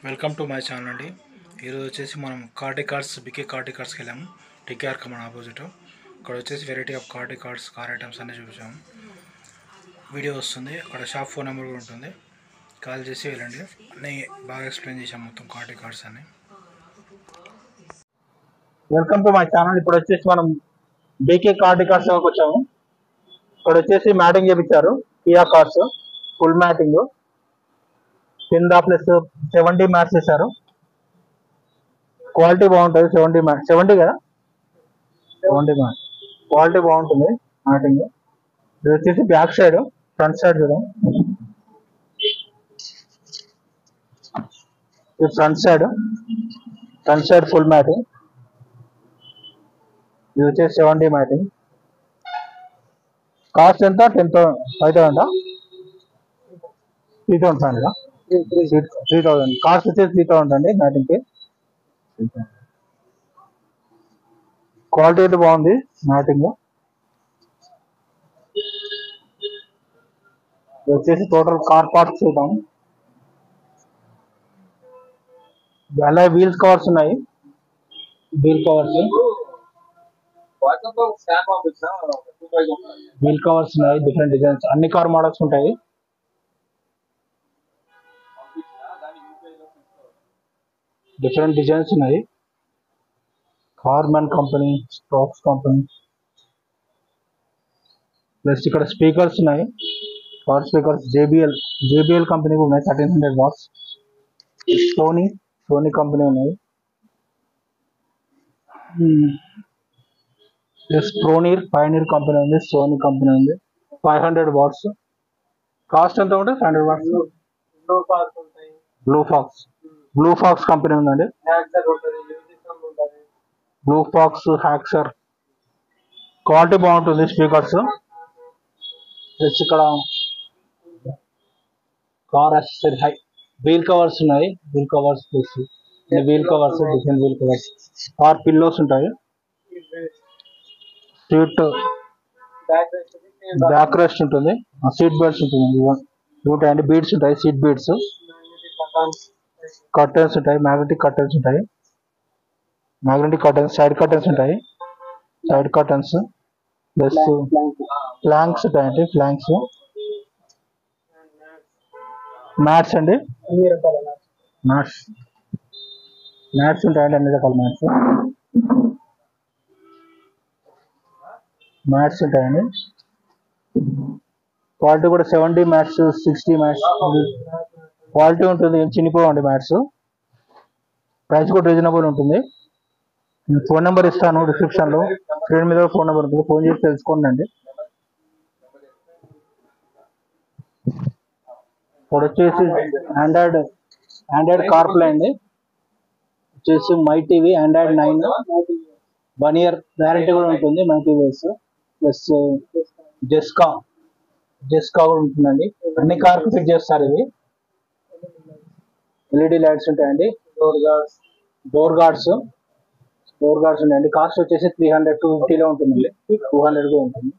Welcome to my channel అండి. ఈరోజు వచ్చేసి మనం కార్డే కార్డ్స్ బికే కార్డే కార్డ్స్కి వెళ్ళాము. టికేఆర్ కమాన్ ఆపోజిట్. ఇక్కడ వచ్చేసి వెరైటీ ఆఫ్ కార్డే కార్డ్స్ కార్ ఐటమ్స్ అన్నీ చూపించాము. వీడియో వస్తుంది, అక్కడ షాప్ ఫోన్ నెంబర్ కూడా ఉంటుంది, కాల్ చేసి వెళ్ళండి. అన్నీ బాగా ఎక్స్ప్లెయిన్ చేసాము మొత్తం కార్డే కార్డ్స్ అన్ని. Welcome to my channel. ఇప్పుడు వచ్చేసి మనం బీకే కార్డ్ కార్డ్స్ వచ్చాము. ఇక్కడ వచ్చేసి మ్యాటింగ్ చేయించారు, కియా కార్డ్స్ ఫుల్ మ్యాటింగ్ కింద ప్లస్ 70 మ్యాట్స్ వేశారు. క్వాలిటీ బాగుంటుంది. 70 మ్యాట్ 70 కదా, 70 మ్యాట్ క్వాలిటీ బాగుంటుంది మ్యాటింగ్. ఇది వచ్చేసి బ్యాక్ సైడ్, ఫ్రంట్ సైడ్ చూద్దాం. ఇది ఫ్రంట్ సైడ్ ఫుల్ మ్యాటింగ్. ఇది వచ్చేసి 70 మ్యాటింగ్. కాస్ట్ ఎంత? 5,000 3,500 3,000 కాస్ట్ వచ్చేసి 3,000 అండి మ్యాటింగ్కి. క్వాలిటీ అయితే బాగుంది మ్యాటింగ్. ఇది వచ్చేసి టోటల్ కార్ పార్ట్స్ చూద్దాం. అలాగే వీల్స్ కవర్స్ ఉన్నాయి. వీల్ కవర్స్ ఉన్నాయి, డిఫరెంట్ డిజైన్స్, అన్ని కార్ మోడల్స్ ఉంటాయి. డిఫరెంట్ డిజైన్స్ ఉన్నాయి. Carman company, stocks company. Plus ఇక్కడ స్పీకర్స్ ఉన్నాయి, కార్ స్పీకర్స్ జేబిఎల్ కంపెనీ ఉన్నాయి, 1300 వాట్స్. సోనీ కంపెనీ ఉన్నాయి. ప్లస్ పైనీర్ కంపెనీ ఉంది, సోనీ కంపెనీ ఉంది, 500 వాట్స్. కాస్ట్ ఎంత ఉంటుంది? 500 వాట్స్. బ్లూ ఫాక్స్ కంపెనీ ఉందండి. బ్లూ ఫాక్స్, హ్యాక్సర్. క్వాలిటీ బాగుంటుంది స్పీకర్స్. ప్లస్ ఇక్కడ కార్ యాక్సెసరీ వీల్ కవర్స్ ఉన్నాయి. Different wheel covers. Car pillows ఉంటాయి. సీట్ బ్యాక్ రెస్ట్ ఉంటుంది, సీట్ బెల్ట్స్ ఉంటుంది, ఉంటాయండి. బీడ్స్ ఉంటాయి, సీట్ బీడ్స్. కర్టన్స్ ఉంటాయి, మ్యాగ్నెటిక్ కర్టన్స్ ఉంటాయి. సైడ్ కర్టన్స్ ప్లస్ ఫ్లాంక్స్ ఉంటాయండి. మ్యాట్స్ అండి, మ్యాట్స్ ఉంటాయండి, అన్ని రకాల మ్యాట్స్ ఉంటాయండి. క్వాలిటీ కూడా 70 మ్యాట్స్, 60 మ్యాట్స్ క్వాలిటీ ఉంటుంది, ఏం చినిపోవండి మ్యాట్స్. ప్రైస్ కూడా రీజనబుల్ ఉంటుంది. ఫోన్ నెంబర్ ఇస్తాను డిస్క్రిప్షన్లో, స్క్రీన్ మీద ఫోన్ నెంబర్ ఉంటుంది, ఫోన్ చేసి తెలుసుకోండి. ఇప్పుడు వచ్చేసి ఆండ్రాయిడ్ కార్ ప్లే అండి. వచ్చేసి my TV Android 9 1 year warranty కూడా ఉంటుంది. మై టీవీఎస్ ప్లస్ జెస్కా కూడా ఉంటుందండి. అన్ని కార్కి ఫిట్ చేస్తారు. ఇవి ఎల్ఈడి లైట్స్ ఉంటాయండి. డోర్ గార్డ్స్ ఉన్నాయండి. కాస్ట్ వచ్చేసి 300 250 ఉంటుందండి, 200 కూడా ఉంటుంది.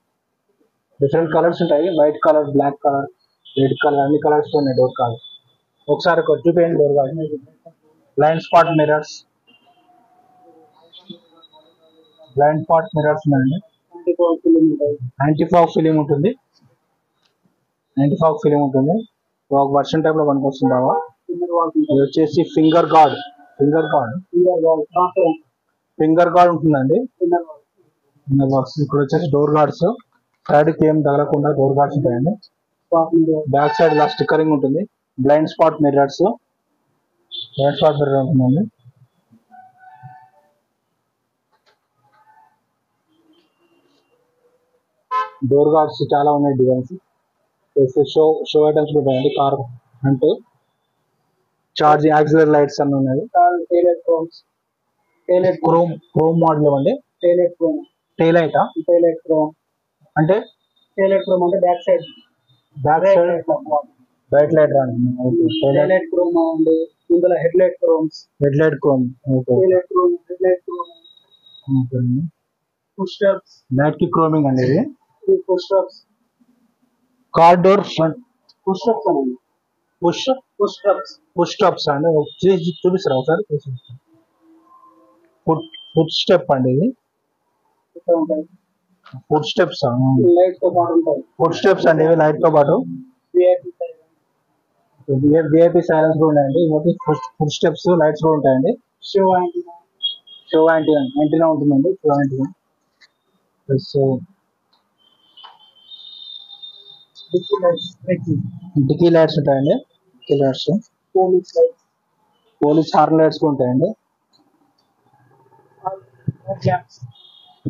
డిఫరెంట్ కలర్స్ ఉంటాయి, white colour, black colour, red colour, అన్ని కలర్స్ ఉన్నాయి డోర్ గార్డ్స్. ఒకసారి చూపించండి door guards. Blind spot mirrors ఉన్నాయండి. యాంటీ ఫాగ్ ఫిలిం ఉంటుంది. ఒక వర్షన్ టైప్ లో పనికొస్తుంది బాగా. ఇది వచ్చేసి ఫింగర్ గార్డ్ ఉంటుందండి. ఇక్కడ వచ్చేసి డోర్ గార్డ్స్, సైడ్ కి ఏం తగలకుండా డోర్ గార్డ్స్ ఉంటాయండి. బ్యాక్ సైడ్ ఇలా స్టిక్కరింగ్ ఉంటుంది. బ్లైండ్ స్పాట్ మిర్రర్ ఉంటుందండి. డోర్ గార్డ్స్ చాలా ఉన్నాయి డిజైన్స్. షో ఐటమ్స్ ఉంటాయండి. కార్ అంటే చార్జింగ్ యాక్సిలరీ లైట్స్ అన్ని ఉన్నాయి. క్రోమ్ మోడల్ ఇవ్వండి. టైలైట్ అంటే బ్యాక్ సైడ్ బ్రైట్ లైట్ రాండి. ఇందులో హెడ్ లైట్ క్రోమ్ నైట్ కి క్రోమింగ్ అనేది. Car door front push push stops అండి, చూపిస్తారా ఒకసారి? ఫుడ్ స్టెప్ అండి ఇది. ఫుడ్ స్టెప్స్ ఫుడ్ స్టెప్స్ అండి ఇవి లైట్ తో పాటు. విఐపి సైలెన్స్ కూడా ఉన్నాయండి. ఇవి ఫుడ్ స్టెప్స్ లైట్స్ కూడా ఉంటాయండి. షో యాంటీనా ఉంటుందండి. Show antenna plus dicky lights ఉంటాయండి. Dicky lights, police horn lights కూడా ఉంటాయండి.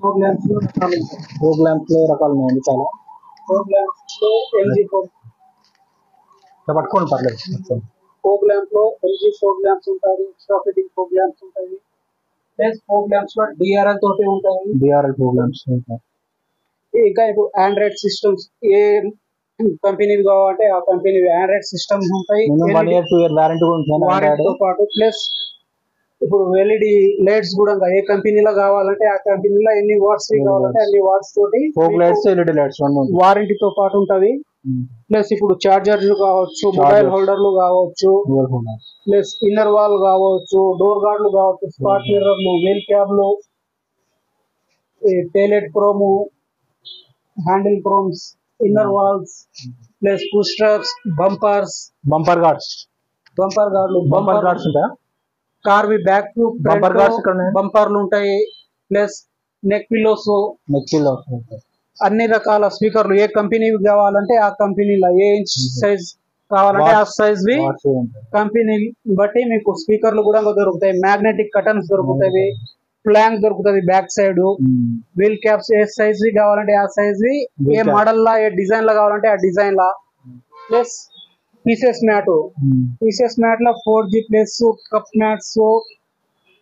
ఫోగ్ ల్యాంప్స్ లో రకాలు ఉన్నాయండి చాలా. పట్టుకోండి పర్లేదు. ఫోగ్ ల్యాంప్ లో ఎల్జీ ఫోగ్ ల్యాంప్స్ ఉంటాయి, ఎక్స్ట్రా ఫిట్టింగ్ ఫోగ్ ల్యాంప్స్ ఉంటాయి. ప్లస్ ఫోగ్ ల్యాంప్స్ లో డిఆర్ఎల్ తోటి ఉంటాయి. డిఆర్ఎల్ ఫోగ్ ల్యాంప్స్ ఉంటాయి. ఇంకా ఇప్పుడు ఆండ్రాయిడ్ సిస్టమ్స్ ఏ కంపెనీవి కావాలంటే ఆ కంపెనీ ఆండ్రాయిడ్ సిస్టమ్స్ ఉంటాయి. 1 year 2 year వారంటీ కూడా ఉంటుంది వారంటీతో పాటు. ప్లస్ ఇప్పుడు ఎల్ఈడి లైట్స్ కూడా ఏ కంపెనీలో కావాలంటే ఆ కంపెనీలో ఎన్ని వాట్స్ కావాలంటే అన్ని వాట్స్ తోటి ఫోగ్ లైట్స్, ఎల్ఈడి లైట్స్ వారంటీతో పాటు ఉంటవి. ప్లస్ ఇప్పుడు చార్జర్లు కావచ్చు, మొబైల్ హోల్డర్లు కావచ్చు, ప్లస్ ఇన్నర్ వాల్ కావచ్చు, డోర్ గార్డ్లు కావచ్చు, స్పాట్ మిర్రర్లు, వీల్ క్యాబ్లు, టైలెట్ chrome, handle chromes, inner walls, plus push straps, bumper guards ఉంటాయా? కార్వి బ్యాక్ బంపర్ గార్డ్స్ బంపర్లు ఉంటాయి. ప్లస్ నెక్ పిల్లోస్ అన్ని రకాల స్పీకర్లు ఏ కంపెనీ కావాలంటే ఆ కంపెనీలో, ఏ ఇంచ్ సైజ్ కావాలంటే ఆ సైజ్ వి కంపెనీ బట్టి మీకు స్పీకర్లు కూడా దొరుకుతాయి. మ్యాగ్నెటిక్ కటన్స్ దొరుకుతాయి, ప్లాంక్ దొరుకుతుంది బ్యాక్ సైడ్, వీల్ క్యాప్స్ ఏ సైజ్ వి కావాలంటే ఆ సైజ్ వి, ఏ మోడల్ లా ఏ డిజైన్ లా కావాలంటే ఆ డిజైన్ లా. ప్లస్ పీసెస్ మ్యాట్ లో 4G plus cup mats,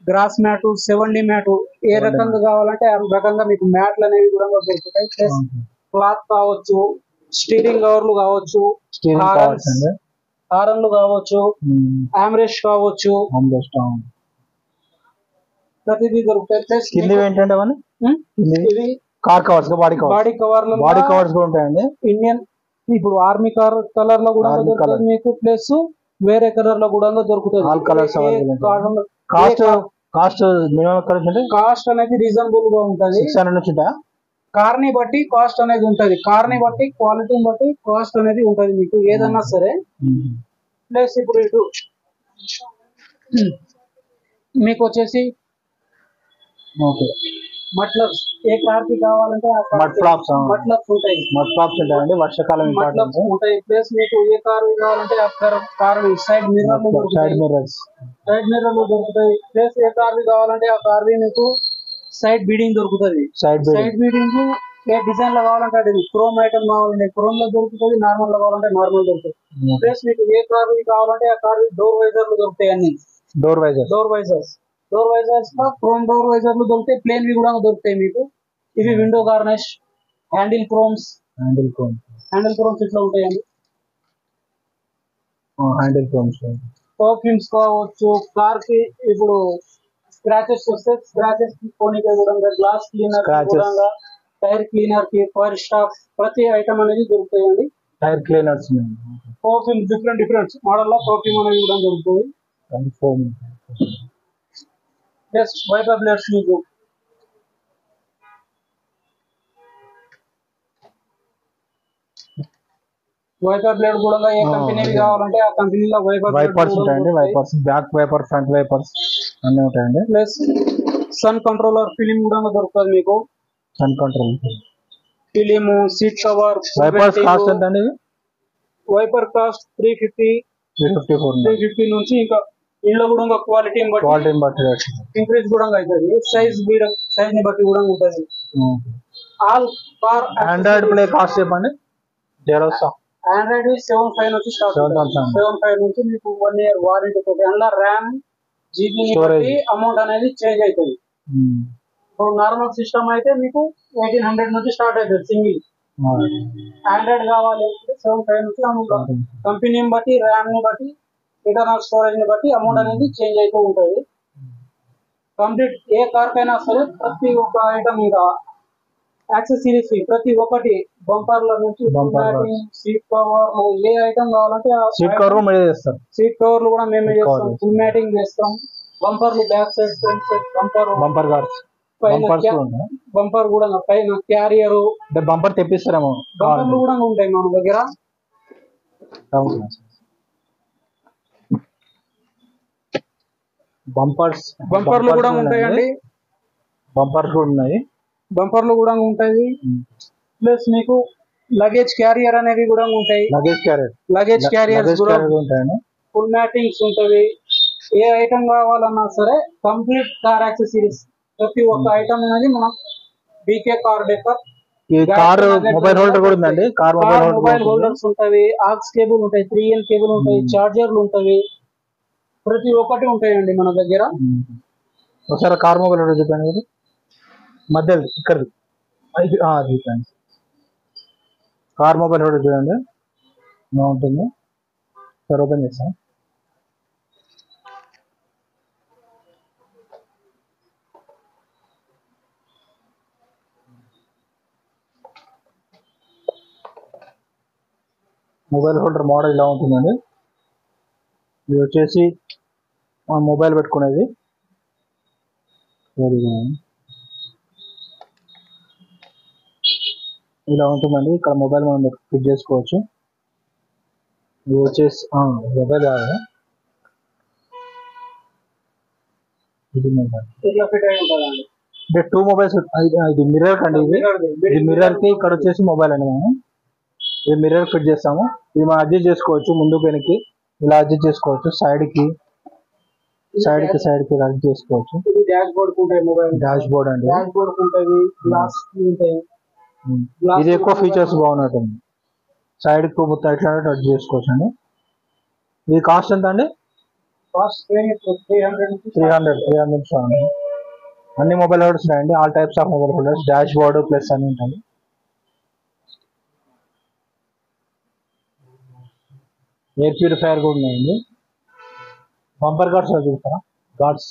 grass mat, 7D mat ఏ రకంగా కావాలంటే ఆ రకంగా మీకు మ్యాట్లు అనేవి కూడా దొరుకుతాయి. ప్లస్ క్లాత్ కావచ్చు, స్టీరింగ్ కవర్లు కావచ్చు, హారన్లు కావచ్చు, ఆమ్రెస్ట్ కావచ్చు, ప్రతిదీ దొరుకుతాయి. ప్లస్ ఇవి కార్ కవర్స్, బాడీ కవర్స్ కూడా ఉంటాయండి. ఇండియన్ ఇప్పుడు ఆర్మీ కలర్ లో కూడా దొరుకుతుంది మీకు. ప్లస్ వేరే కలర్ లో కూడా దొరుకుతుంది. ఆల్ కలర్స్ కాస్ట్ అనేది రీజనబుల్ గా ఉంటది. 600 నుంచి కార్ ని బట్టి కాస్ట్ అనేది ఉంటది. కార్ ని బట్టి, క్వాలిటీని బట్టి కాస్ట్ అనేది ఉంటది మీకు ఏదన్నా సరే. ప్లస్ ఇప్పుడు ఇటు మీకు వచ్చేసి మట్లబ్స్ ఏ కార్ కి కావాలంటే మట్లబ్స్ ఉంటాయి. వర్షాకాలం ఉంటాయి. ప్లస్ మీకు ఏ కార్ కావాలంటే ఆ కార్ సైడ్ మిర్రర్లు దొరుకుతాయి. ప్లస్ ఏ కార్ కావాలంటే ఆ కార్ మీకు సైడ్ బీడింగ్ దొరుకుతుంది. సైడ్ బీడింగ్ ఏ డిజైన్ లో కావాలంటే అది క్రోమ్ ఐటమ్ కావాలంటే క్రోమ్ లో దొరుకుతుంది, నార్మల్ లో కావాలంటే నార్మల్ దొరుకుతుంది. ప్లస్ మీకు ఏ కార్ కావాలంటే ఆ కార్ డోర్ వైజర్లు దొరుకుతాయి. అన్ని డోర్ వైజర్స్ లో క్రోమ్ డోర్ వైజర్లు దొరుకుతాయి, ప్లేన్ వి కూడా దొరుకుతాయి మీకు. ఇవి విండో గార్నిష్, హ్యాండిల్ క్రోమ్స్ ఇట్లా ఉంటాయండి. పర్ఫ్యూమ్స్ కావచ్చు, కార్ కి ఇప్పుడు స్క్రాచెస్ వస్తే స్క్రాచెస్ తీసుకోనికి కూడా, గ్లాస్ క్లీనర్ కూడా, టైర్ క్లీనర్ కి, ఫైర్ స్టాక్ ప్రతి ఐటమ్ అనేది దొరుకుతాయండి. Tyre cleaners, perfume different model లో పర్ఫ్యూమ్ అనేది కూడా దొరుకుతుంది. ప్లస్ వైపర్ బ్లేడ్స్ మీకు వైపర్ బ్లేడ్ కూడా ఏ కంపెనీ కావాలంటే ఆ కంపెనీలో వైపర్స్ ఉంటాయండి. Wipers back wiper, front wipers అన్నీ ఉంటాయండి. ప్లస్ సన్ కంట్రోలర్ ఫిలిం కూడా దొరుకుతుంది మీకు. Sun control film, seat cover. Wipers cost ఎంత అండి? వైపర్ కాస్ట్ 350 నుంచి ఇంకా ఇంట్లో కూడా క్వాలిటీ బట్టి ఇంక్రీజ్ కూడా అవుతుంది. సైజ్ ని బట్టి కూడా ఉంటుంది. All car Android play cost చెప్పండి. ఆండ్రాయిడ్ 7.5 నుంచి స్టార్ట్. 7.5 నుంచి మీకు 1 year వారంటీ తోటి. అందులో ర్యామ్, జీబీ బట్టి అమౌంట్ అనేది చేంజ్ అవుతుంది. ఇప్పుడు నార్మల్ సిస్టమ్ అయితే మీకు 1800 నుంచి స్టార్ట్ అవుతుంది సింగిల్. ఆండ్రాయిడ్ కావాలి 7.5 నుంచి అమౌంట్ కంపెనీని బట్టి, ర్యామ్ ని బట్టి, ఇంటర్నల్ స్టోరేజ్ ని బట్టి అమౌంట్ అనేది చేంజ్ అవుతూ ఉంటుంది. కంప్లీట్ ఏ కార్ కైనా సరే ప్రతి ఒక్క ఐటమ్ ఇంకా యాక్సెసరీస్ ప్రతి ఒక్కటి బంపర్ల నుంచి సీట్ కవర్ ఏ ఐటమ్ కావాలంటే సీట్ కవర్ మీరే చేస్తారు. సీట్ కవర్లు కూడా మేమే చేస్తాం. ఫుల్ మ్యాటింగ్ చేస్తాం. బంపర్లు back side front side bumper guards bumper కూడా పైన క్యారియర్ బంపర్ తెప్పిస్తారేమో. బంపర్లు కూడా ఉంటాయి మన దగ్గర. బంపర్లు కూడా ఉంటాయండి. బంపర్స్ కూడా ఉన్నాయి. బంపర్లు కూడా ఉంటాయి. ప్లస్ మీకు లగేజ్ క్యారియర్ అనేవి కూడా ఉంటాయి. లగేజ్ క్యారియర్స్ కూడా ఉంటాయండి. ఫుల్ మ్యాటింగ్స్ ఉంటవి. ఏ ఐటమ్ కావాలన్నా సరే కంప్లీట్ కార్ యాక్సెసరీస్ ప్రతి ఒక్క ఐటమ్ అనేది మనం BK car decor. Car mobile holder కూడా ఉందండి. కార్ మొబైల్ హోల్డర్స్ ఉంటాయి. ఆక్స్ కేబుల్ ఉంటాయి. 3N కేబుల్ ఉంటాయి. చార్జర్లు ఉంటాయి. ప్రతి ఒక్కటి ఉంటాయండి మన దగ్గర. ఒకసారి కార్ మొబైల్ హోల్డర్ చెప్పండి. మధ్యలో ఇక్కడ కార్ మొబైల్ హోల్డర్ చూడండి బాగుంటుంది. సార్ ఓపెన్ చేస్తాం. మొబైల్ హోల్డర్ మోడల్ ఇలా ఉంటుందండి. ఇది వచ్చేసి మన మొబైల్ పెట్టుకునేది. ఇలా ఉంటుందండి. ఇక్కడ మొబైల్ మనం ఫిట్ చేసుకోవచ్చు. ఇది వచ్చేసి మొబైల్ కాదు, ఇది మొబైల్. అంటే 2 మొబైల్స్. ఇది మిర్రర్ కండి. ఇది మిర్రర్ కి ఇక్కడ వచ్చేసి మొబైల్ అండి. మనం ఇది మిర్రర్ ఫిట్ చేస్తాము. ఇది మనం అడ్జస్ట్ చేసుకోవచ్చు. ముందు వెనక్కి ఇలా అడ్జస్ట్ చేసుకోవచ్చు. సైడ్ కి అడ్జస్ట్ చేసుకోవచ్చు. ఇది డాష్ బోర్డ్ ఉంటాయి. మొబైల్ డాష్ బోర్డ్ అండి. డాష్ బోర్డ్ ఉంటాయి. గ్లాస్ ఉంటాయి. ఇది ఎక్కువ ఫీచర్స్ బాగున్నట్టుంది. సైడ్ కు మొత్తం ఎట్లా అడ్జస్ట్ చేసుకోవచ్చు అండి. ఇది కాస్ట్ ఎంత అండి? కాస్ట్ 300. అన్ని మొబైల్ హోల్డర్స్ ఉన్నాయండి. All types of mobile holders. Dash board plus అన్ని ఉంటాయి. ఎయిర్ ప్యూరిఫైయర్ కూడా ఉన్నాయండి. బంపర్ గార్డ్స్ చూస్తారా? గార్డ్స్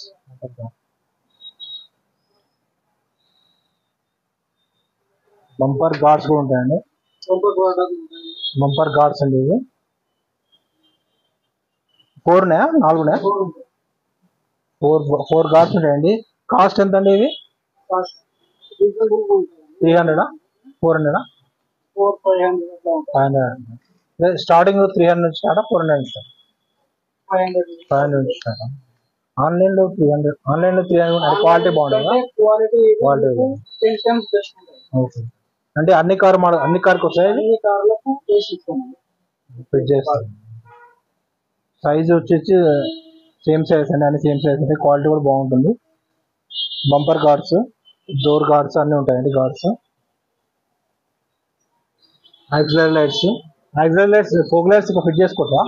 బంపర్ గార్డ్స్ కూడా ఉంటాయండి. బంపర్ గార్డ్స్ అండి. ఇవి 4 ఉన్నాయా? 4 గార్డ్స్ ఉంటాయండి. కాస్ట్ ఎంత అండి? ఇవి 300 400 500. స్టార్టింగ్ 300 నుంచి స్టార్ట్, 400 నుంచి స్టార్ట్, 500 నుంచి స్టార్ట్. ఆన్లైన్లో 300. ఆన్లైన్లో 300. క్వాలిటీ బాగుంటుంది. ఓకే. అంటే అన్ని కార్ మోడల్ అన్ని కార్కి వస్తాయి. ఫిట్ చేస్తాం. సైజ్ వచ్చేసి సేమ్ సైజ్ అండి. అన్ని సేమ్ సైజ్ ఉంటాయి. క్వాలిటీ కూడా బాగుంటుంది. బంపర్ గార్డ్స్, డోర్ గార్డ్స్ అన్నీ ఉంటాయండి. Guards, auxiliary lights, fog lights fit చేసుకోవచ్చా?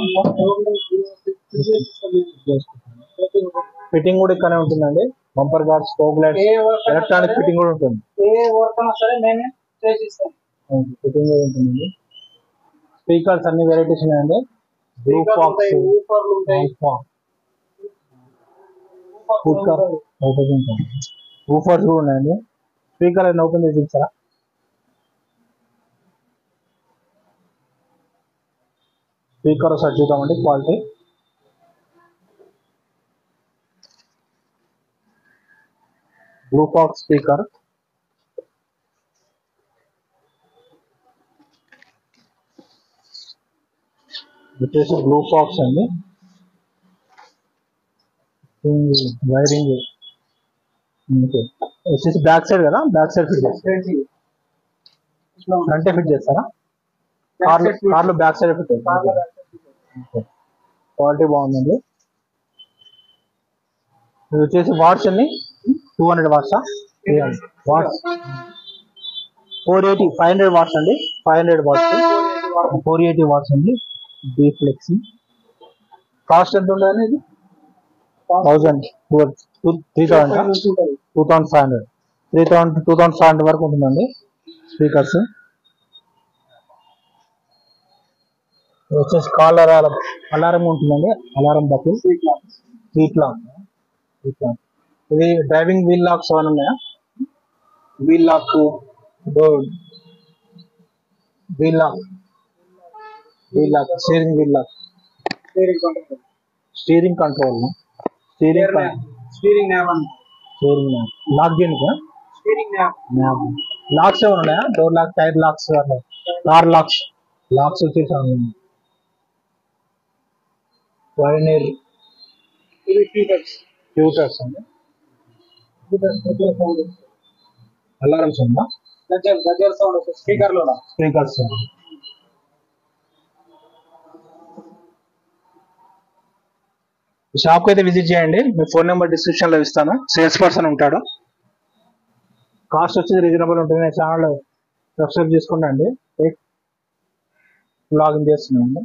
ఫిట్టింగ్ కూడా ఇక్కడనే ఉంటుందండి. Bumper guards, fog lights, electronic fitting కూడా ఉంటుంది. ఫిట్టింగ్ కూడా ఉంటుందండి. స్పీకర్స్ అన్ని వెరైటీస్ ఉన్నాయండి. ఊఫర్స్ కూడా ఉన్నాయండి. స్పీకర్ అయినా ఓపెన్ చేసి ఇస్తారా? స్పీకర్ ఒకసారి చూద్దామండి. Quality blue fox speaker. వచ్చేసి బ్లూ ఫాక్స్ అండి. వైరింగ్ వచ్చేసి బ్యాక్ సైడ్ కదా, బ్యాక్ సైడ్ ఫిట్ చేస్తారు. ఫ్రంటే ఫిట్ చేస్తారా? కార్లో బ్యాక్ సైడ్ ఫిట్ చేస్తారు. క్వాలిటీ బాగుందండి. ఇది వచ్చేసి వాట్స్ అండి. 200 వాట్సా? 300 వాట్స్. 480 500 వాట్స్ అండి. 500 వాట్స్ 480 వాట్స్ అండి. B flexi. కాస్ట్ ఎంత ఉండాలి? ఇది 1000 2500 2500 వరకు ఉంటుందండి. స్పీకర్స్ వచ్చేసి కాల్ అలారం ఉంటుందండి. Alarm buckle, seat lock. ఇది డ్రైవింగ్ వీల్ లాక్స్ ఏమైనా ఉన్నాయా? Wheel lock, door wheel lock steering wheel lock steering control steering nav lock దేనికి స్టీరింగ్ న్యావ్ లాక్స్ ఏమైనా ఉన్నాయా door lock tyre locks car locks వచ్చేసి Pioneer ఇది futures అండి alarms ఉందా గజల్ సౌండ్ స్పీకర్ లో స్పీకర్స్ షాప్కి అయితే విజిట్ చేయండి మీ ఫోన్ నెంబర్ డిస్క్రిప్షన్ లో ఇస్తాను సేల్స్ పర్సన్ ఉంటాడు కాస్ట్ వచ్చేది రీజనబుల్ ఉంటుంది ఛానల్ సబ్స్క్రైబ్ చేసుకోండి లాగిన్ చేస్తున్నాను